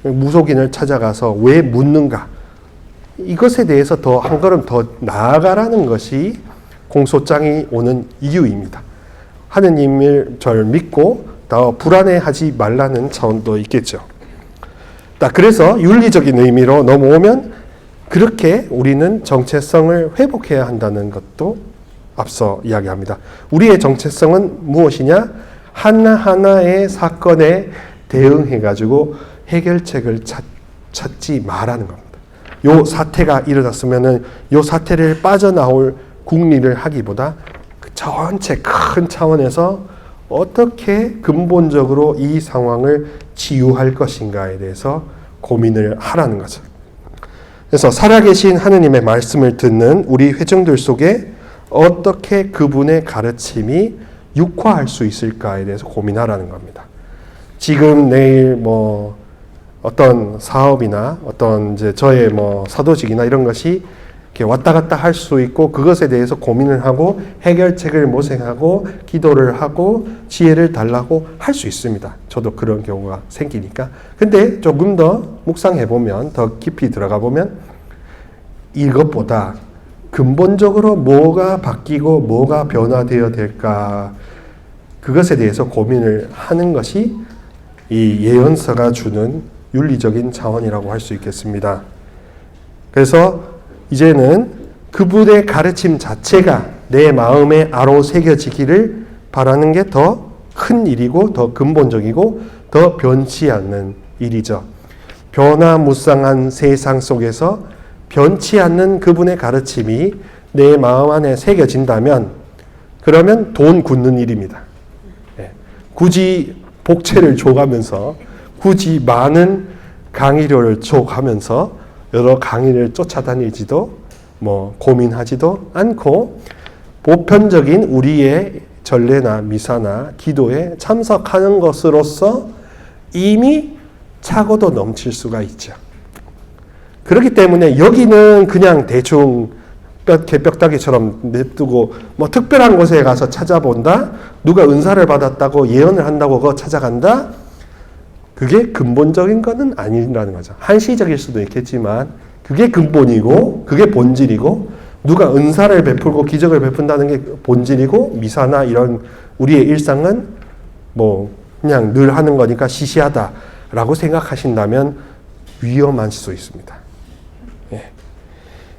무속인을 찾아가서 왜 묻는가, 이것에 대해서 더 한 걸음 더 나아가라는 것이 공소장이 오는 이유입니다. 하느님을 절 믿고 더 불안해하지 말라는 차원도 있겠죠. 그래서 윤리적인 의미로 넘어오면 그렇게 우리는 정체성을 회복해야 한다는 것도 앞서 이야기합니다. 우리의 정체성은 무엇이냐? 하나하나의 사건에 대응해가지고 해결책을 찾지 말라는 겁니다. 요 사태가 일어났으면은 요 사태를 빠져나올 궁리를 하기보다 그 전체 큰 차원에서 어떻게 근본적으로 이 상황을 치유할 것인가에 대해서 고민을 하라는 거죠. 그래서 살아계신 하느님의 말씀을 듣는 우리 회중들 속에 어떻게 그분의 가르침이 육화할 수 있을까에 대해서 고민하라는 겁니다. 지금 내일 뭐 어떤 사업이나 어떤 이제 저의 뭐 사도직이나 이런 것이 이렇게 왔다 갔다 할 수 있고 그것에 대해서 고민을 하고 해결책을 모색하고 기도를 하고 지혜를 달라고 할 수 있습니다. 저도 그런 경우가 생기니까. 근데 조금 더 묵상해 보면, 더 깊이 들어가 보면 이것보다 근본적으로 뭐가 바뀌고 뭐가 변화되어야 될까, 그것에 대해서 고민을 하는 것이 이 예언서가 주는 윤리적인 차원이라고 할 수 있겠습니다. 그래서 이제는 그분의 가르침 자체가 내 마음에 아로새겨지기를 바라는 게 더 큰 일이고 더 근본적이고 더 변치 않는 일이죠. 변화무쌍한 세상 속에서 변치 않는 그분의 가르침이 내 마음 안에 새겨진다면 그러면 돈 굳는 일입니다. 굳이 복채를 줘가면서 굳이 많은 강의료를 줘가면서 여러 강의를 쫓아다니지도 뭐 고민하지도 않고 보편적인 우리의 전례나 미사나 기도에 참석하는 것으로서 이미 차고도 넘칠 수가 있죠. 그렇기 때문에 여기는 그냥 대충 개벽다기처럼 냅두고 뭐 특별한 곳에 가서 찾아본다, 누가 은사를 받았다고 예언을 한다고 그거 찾아간다, 그게 근본적인 거는 아니라는 거죠. 한시적일 수도 있겠지만 그게 근본이고 그게 본질이고, 누가 은사를 베풀고 기적을 베푼다는 게 본질이고, 미사나 이런 우리의 일상은 뭐 그냥 늘 하는 거니까 시시하다라고 생각하신다면 위험할 수 있습니다.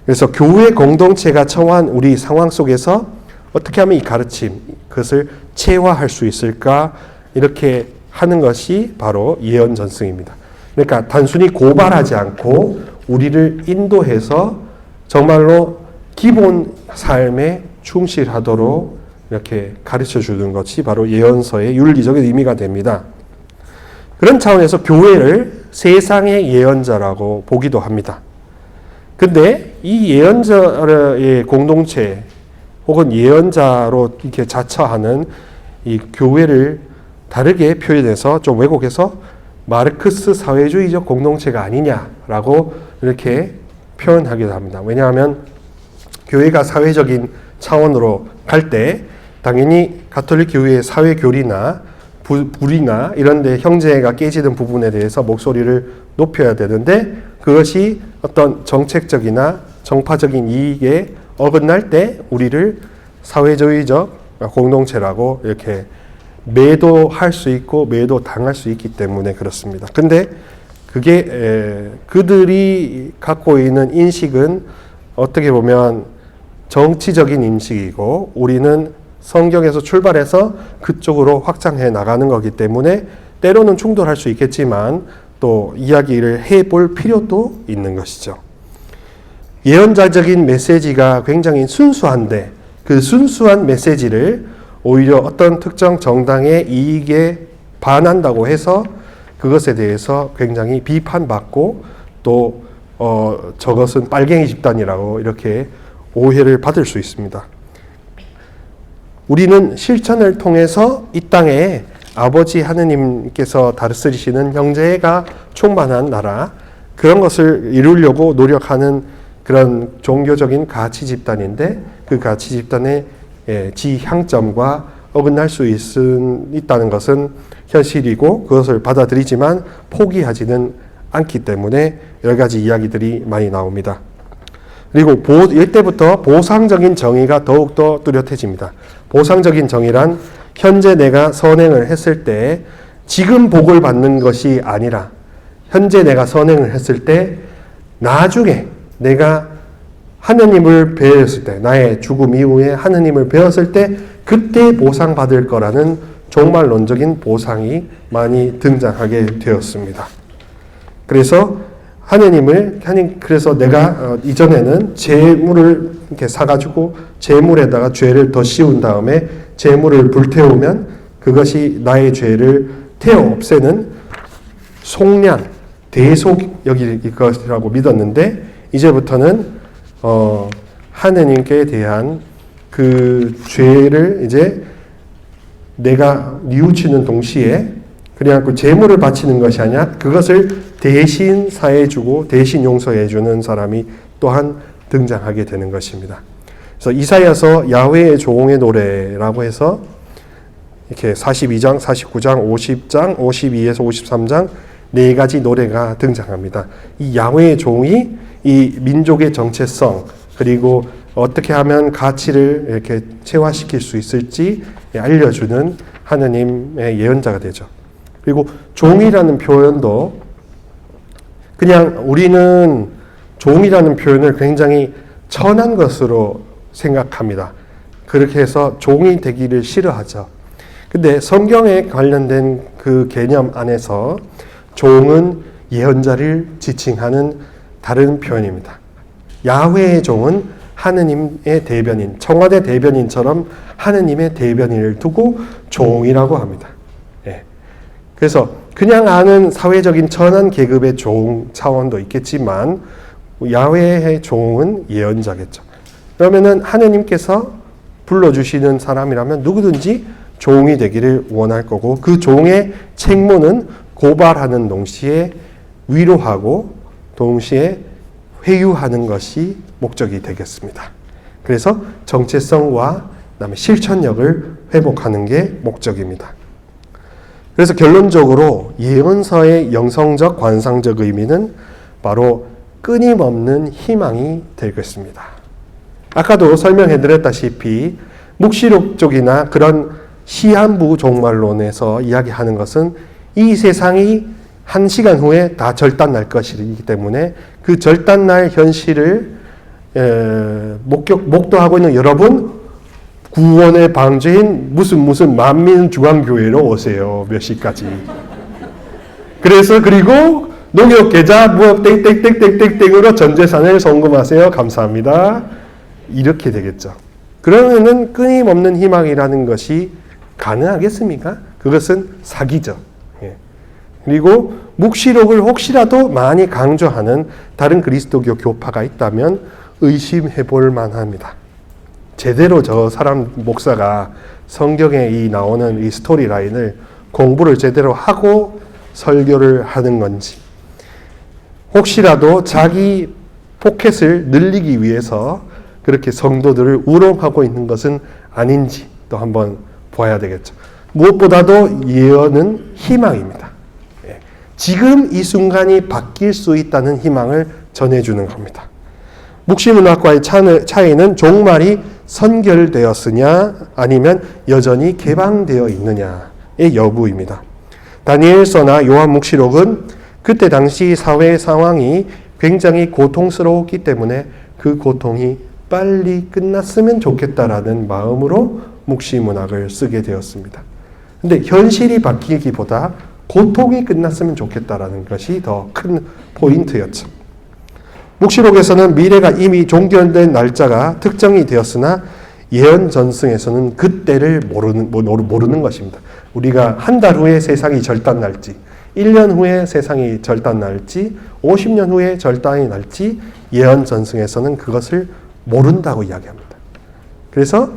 그래서 교회 공동체가 처한 우리 상황 속에서 어떻게 하면 이 가르침, 그것을 체화할 수 있을까, 이렇게 하는 것이 바로 예언 전승입니다. 그러니까 단순히 고발하지 않고 우리를 인도해서 정말로 기본 삶에 충실하도록 이렇게 가르쳐 주는 것이 바로 예언서의 윤리적인 의미가 됩니다. 그런 차원에서 교회를 세상의 예언자라고 보기도 합니다. 근데 이 예언자의 공동체 혹은 예언자로 이렇게 자처하는 이 교회를 다르게 표현해서 좀 왜곡해서 마르크스 사회주의적 공동체가 아니냐라고 이렇게 표현하기도 합니다. 왜냐하면 교회가 사회적인 차원으로 갈 때 당연히 가톨릭 교회의 사회 교리나 불이나 이런 데 형제가 깨지는 부분에 대해서 목소리를 높여야 되는데, 그것이 어떤 정책적이나 정파적인 이익에 어긋날 때 우리를 사회주의적 공동체라고 이렇게 매도할 수 있고 매도당할 수 있기 때문에 그렇습니다. 근데 그게 그들이 갖고 있는 인식은 어떻게 보면 정치적인 인식이고, 우리는 성경에서 출발해서 그쪽으로 확장해 나가는 거기 때문에 때로는 충돌할 수 있겠지만 또 이야기를 해볼 필요도 있는 것이죠. 예언자적인 메시지가 굉장히 순수한데 그 순수한 메시지를 오히려 어떤 특정 정당의 이익에 반한다고 해서 그것에 대해서 굉장히 비판받고 또 저것은 빨갱이 집단이라고 이렇게 오해를 받을 수 있습니다. 우리는 실천을 통해서 이 땅에 아버지 하느님께서 다스리시는 형제가 충만한 나라, 그런 것을 이루려고 노력하는 그런 종교적인 가치 집단인데, 그 가치 집단의 지향점과 어긋날 수 있다는 것은 현실이고 그것을 받아들이지만 포기하지는 않기 때문에 여러 가지 이야기들이 많이 나옵니다. 그리고 이때부터 보상적인 정의가 더욱더 뚜렷해집니다. 보상적인 정의란 현재 내가 선행을 했을 때 지금 복을 받는 것이 아니라 현재 내가 선행을 했을 때 나중에 내가 하느님을 배웠을 때, 나의 죽음 이후에 하느님을 배웠을 때 그때 보상받을 거라는 종말론적인 보상이 많이 등장하게 되었습니다. 그래서 그래서 내가 이전에는 재물을 이렇게 사가지고 재물에다가 죄를 더 씌운 다음에 재물을 불태우면 그것이 나의 죄를 태워 없애는 속량, 대속역일 것이라고 믿었는데 이제부터는 하느님께 대한 그 죄를 이제 내가 뉘우치는 동시에 그냥 그 재물을 바치는 것이 아니라 그것을 대신 사해주고 대신 용서해주는 사람이 또한 등장하게 되는 것입니다. 그래서 이사야서 야훼의 종의 노래라고 해서 이렇게 42장, 49장, 50장, 52에서 53장 네 가지 노래가 등장합니다. 이 야훼의 종이 이 민족의 정체성 그리고 어떻게 하면 가치를 이렇게 체화시킬 수 있을지 알려주는 하느님의 예언자가 되죠. 그리고 종이라는 표현도 그냥 우리는 종이라는 표현을 굉장히 천한 것으로 생각합니다. 그렇게 해서 종이 되기를 싫어하죠. 근데 성경에 관련된 그 개념 안에서 종은 예언자를 지칭하는 다른 표현입니다. 야훼의 종은 하느님의 대변인, 청와대 대변인처럼 하느님의 대변인을 두고 종이라고 합니다. 그래서 그냥 아는 사회적인 천한 계급의 종 차원도 있겠지만 야훼의 종은 예언자겠죠. 그러면은 하느님께서 불러주시는 사람이라면 누구든지 종이 되기를 원할 거고 그 종의 책무는 고발하는 동시에 위로하고 동시에 회유하는 것이 목적이 되겠습니다. 그래서 정체성과 그다음에 실천력을 회복하는 게 목적입니다. 그래서 결론적으로 예언서의 영성적 관상적 의미는 바로 끊임없는 희망이 되겠습니다. 아까도 설명해 드렸다시피 묵시록 쪽이나 그런 시한부 종말론에서 이야기하는 것은 이 세상이 한 시간 후에 다 절단날 것이기 때문에 그 절단날 현실을 목도하고 있는 여러분 구원의 방주인 무슨 만민중앙교회로 오세요. 몇 시까지. 그래서 그리고 농협 계좌 무업 땡땡땡땡땡땡으로 전 재산을 송금하세요. 감사합니다. 이렇게 되겠죠. 그러면은 끊임없는 희망이라는 것이 가능하겠습니까? 그것은 사기죠. 그리고 묵시록을 혹시라도 많이 강조하는 다른 그리스도교 교파가 있다면 의심해 볼 만합니다. 제대로 저 사람 목사가 성경에 이 나오는 이 스토리 라인을 공부를 제대로 하고 설교를 하는 건지 혹시라도 자기 포켓을 늘리기 위해서 그렇게 성도들을 우롱하고 있는 것은 아닌지 또 한번 봐야 되겠죠. 무엇보다도 예언은 희망입니다. 지금 이 순간이 바뀔 수 있다는 희망을 전해주는 겁니다. 묵시문학과의 차이는 종말이 선결되었으냐 아니면 여전히 개방되어 있느냐의 여부입니다. 다니엘서나 요한묵시록은 그때 당시 사회 상황이 굉장히 고통스러웠기 때문에 그 고통이 빨리 끝났으면 좋겠다라는 마음으로 묵시문학을 쓰게 되었습니다. 근데 현실이 바뀌기보다 고통이 끝났으면 좋겠다라는 것이 더 큰 포인트였죠. 묵시록에서는 미래가 이미 종결된 날짜가 특정이 되었으나 예언 전승에서는 그때를 모르는 것입니다. 우리가 한 달 후에 세상이 절단날지 1년 후에 세상이 절단날지 50년 후에 절단이 날지 예언 전승에서는 그것을 모른다고 이야기합니다. 그래서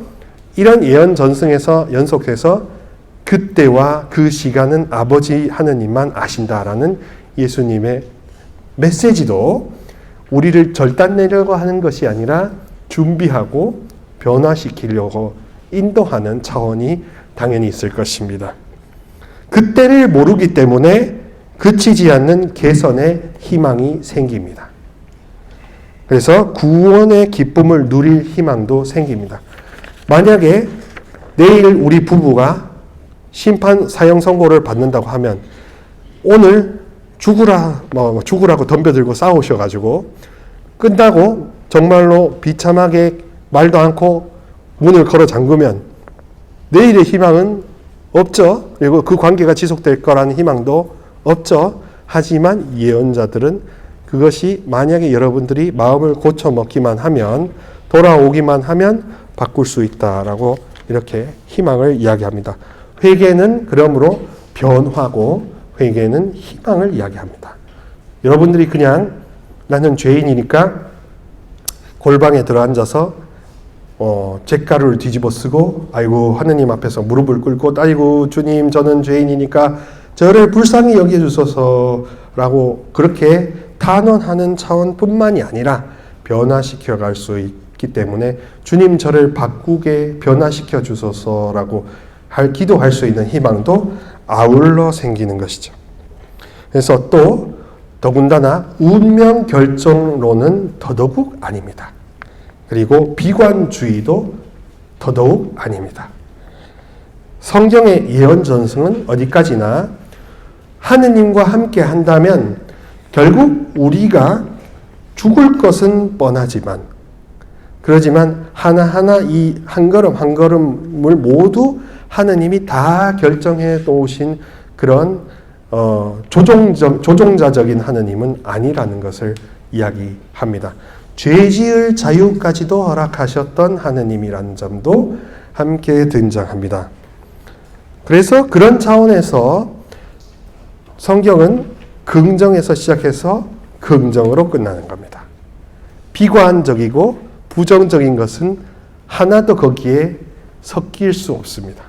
이런 예언 전승에서 연속해서 그때와 그 시간은 아버지 하느님만 아신다라는 예수님의 메시지도 우리를 절단내려고 하는 것이 아니라 준비하고 변화시키려고 인도하는 차원이 당연히 있을 것입니다. 그때를 모르기 때문에 그치지 않는 개선의 희망이 생깁니다. 그래서 구원의 기쁨을 누릴 희망도 생깁니다. 만약에 내일 우리 부부가 심판 사형 선고를 받는다고 하면 오늘 죽으라고 덤벼들고 싸우셔가지고 끝나고 정말로 비참하게 말도 않고 문을 걸어 잠그면 내일의 희망은 없죠. 그리고 그 관계가 지속될 거라는 희망도 없죠. 하지만 예언자들은 그것이 만약에 여러분들이 마음을 고쳐 먹기만 하면, 돌아오기만 하면 바꿀 수 있다라고 이렇게 희망을 이야기합니다. 회개는 그러므로 변화고, 회개는 희망을 이야기합니다. 여러분들이 그냥 나는 죄인이니까 골방에 들어앉아서 잿가루를 뒤집어 쓰고 아이고 하느님 앞에서 무릎을 꿇고 아이고 주님 저는 죄인이니까 저를 불쌍히 여겨주소서라고 그렇게 탄원하는 차원뿐만이 아니라 변화시켜 갈 수 있기 때문에 주님 저를 바꾸게 변화시켜 주소서라고 기도할 수 있는 희망도 아울러 생기는 것이죠. 그래서 또 더군다나 운명 결정론은 더더욱 아닙니다. 그리고 비관주의도 더더욱 아닙니다. 성경의 예언 전승은 어디까지나 하느님과 함께 한다면 결국 우리가 죽을 것은 뻔하지만, 그러지만 하나하나 이 한 걸음 한 걸음을 모두 하느님이 다 결정해 놓으신 그런 조종자적인 하느님은 아니라는 것을 이야기합니다. 죄 지을 자유까지도 허락하셨던 하느님이라는 점도 함께 등장합니다. 그래서 그런 차원에서 성경은 긍정에서 시작해서 긍정으로 끝나는 겁니다. 비관적이고 부정적인 것은 하나도 거기에 섞일 수 없습니다.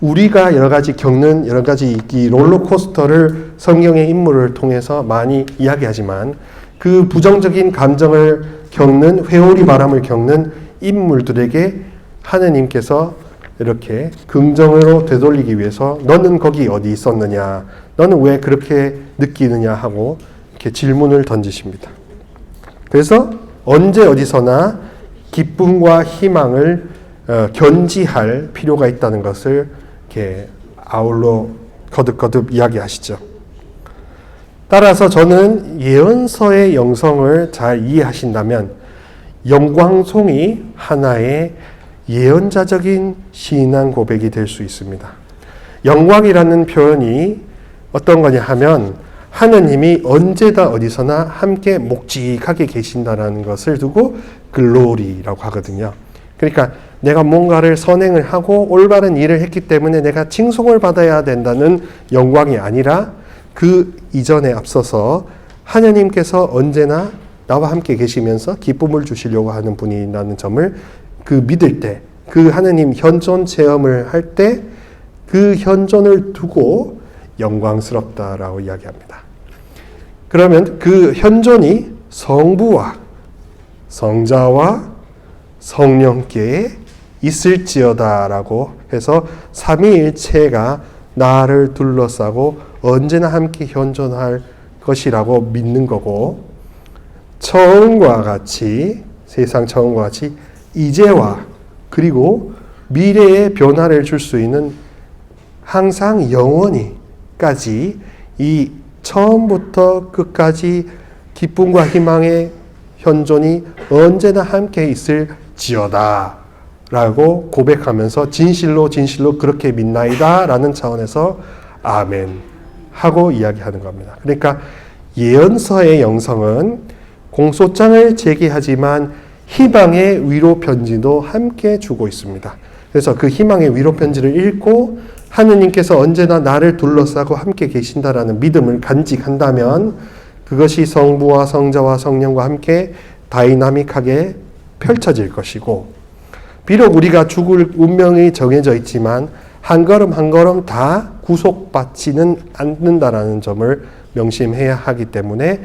우리가 여러 가지 겪는 여러 가지 이 롤러코스터를 성경의 인물을 통해서 많이 이야기하지만 그 부정적인 감정을 겪는 회오리 바람을 겪는 인물들에게 하느님께서 이렇게 긍정으로 되돌리기 위해서 너는 거기 어디 있었느냐, 너는 왜 그렇게 느끼느냐 하고 이렇게 질문을 던지십니다. 그래서 언제 어디서나 기쁨과 희망을 견지할 필요가 있다는 것을 이렇게 아울러 거듭거듭 이야기하시죠. 따라서 저는 예언서의 영성을 잘 이해하신다면 영광송이 하나의 예언자적인 신앙 고백이 될 수 있습니다. 영광이라는 표현이 어떤 거냐 하면 하느님이 언제다 어디서나 함께 묵직하게 계신다는 것을 두고 글로리라고 하거든요. 그러니까 내가 뭔가를 선행을 하고 올바른 일을 했기 때문에 내가 칭송을 받아야 된다는 영광이 아니라 그 이전에 앞서서 하느님께서 언제나 나와 함께 계시면서 기쁨을 주시려고 하는 분이라는 점을 그 믿을 때, 그 하느님 현존 체험을 할 때 그 현존을 두고 영광스럽다라고 이야기합니다. 그러면 그 현존이 성부와 성자와 성령께 있을지어다라고 해서 삼위일체가 나를 둘러싸고 언제나 함께 현존할 것이라고 믿는 거고, 처음과 같이 세상 처음과 같이 이제와 그리고 미래의 변화를 줄 수 있는 항상 영원히까지 이 처음부터 끝까지 기쁨과 희망의 현존이 언제나 함께 있을지어다 라고 고백하면서 진실로 그렇게 믿나이다 라는 차원에서 아멘 하고 이야기하는 겁니다. 그러니까 예언서의 영성은 공소장을 제기하지만 희망의 위로 편지도 함께 주고 있습니다. 그래서 그 희망의 위로 편지를 읽고 하느님께서 언제나 나를 둘러싸고 함께 계신다라는 믿음을 간직한다면 그것이 성부와 성자와 성령과 함께 다이나믹하게 펼쳐질 것이고, 비록 우리가 죽을 운명이 정해져 있지만 한 걸음 한 걸음 다 구속받지는 않는다라는 점을 명심해야 하기 때문에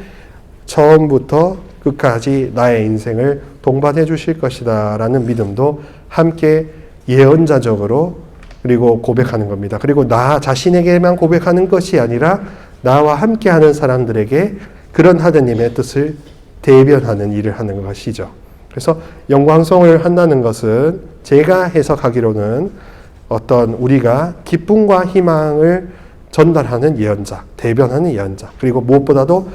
처음부터 끝까지 나의 인생을 동반해 주실 것이다 라는 믿음도 함께 예언자적으로 그리고 고백하는 겁니다. 그리고 나 자신에게만 고백하는 것이 아니라 나와 함께하는 사람들에게 그런 하느님의 뜻을 대변하는 일을 하는 것이죠. 그래서 영광송을 한다는 것은 제가 해석하기로는 어떤 우리가 기쁨과 희망을 전달하는 예언자, 대변하는 예언자, 그리고 무엇보다도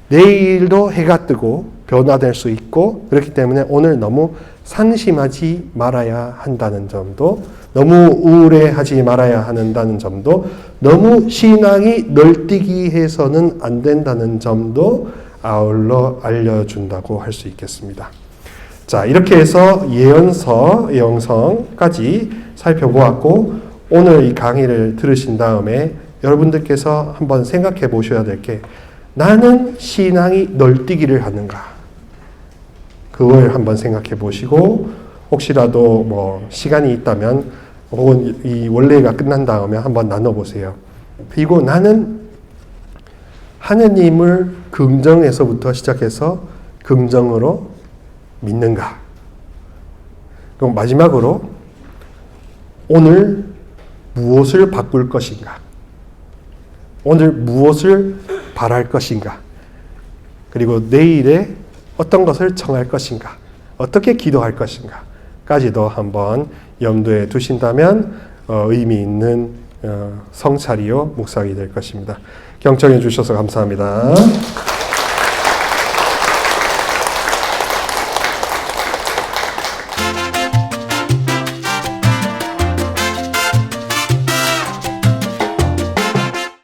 내일도 해가 뜨고 변화될 수 있고 그렇기 때문에 오늘 너무 상심하지 말아야 한다는 점도, 너무 우울해하지 말아야 한다는 점도, 너무 신앙이 널뛰기 해서는 안 된다는 점도 아울러 알려준다고 할 수 있겠습니다. 자, 이렇게 해서 예언서, 예언성까지 살펴보았고, 오늘 이 강의를 들으신 다음에 여러분들께서 한번 생각해 보셔야 될 게, 나는 신앙이 널뛰기를 하는가? 그걸 한번 생각해 보시고, 혹시라도 뭐 시간이 있다면, 혹은 이 원래가 끝난 다음에 한번 나눠보세요. 그리고 나는 하느님을 긍정에서부터 시작해서 긍정으로 믿는가? 그럼 마지막으로 오늘 무엇을 바꿀 것인가? 오늘 무엇을 바랄 것인가? 그리고 내일에 어떤 것을 청할 것인가? 어떻게 기도할 것인가? 까지도 한번 염두에 두신다면 의미 있는 성찰이요 묵상이 될 것입니다. 경청해 주셔서 감사합니다.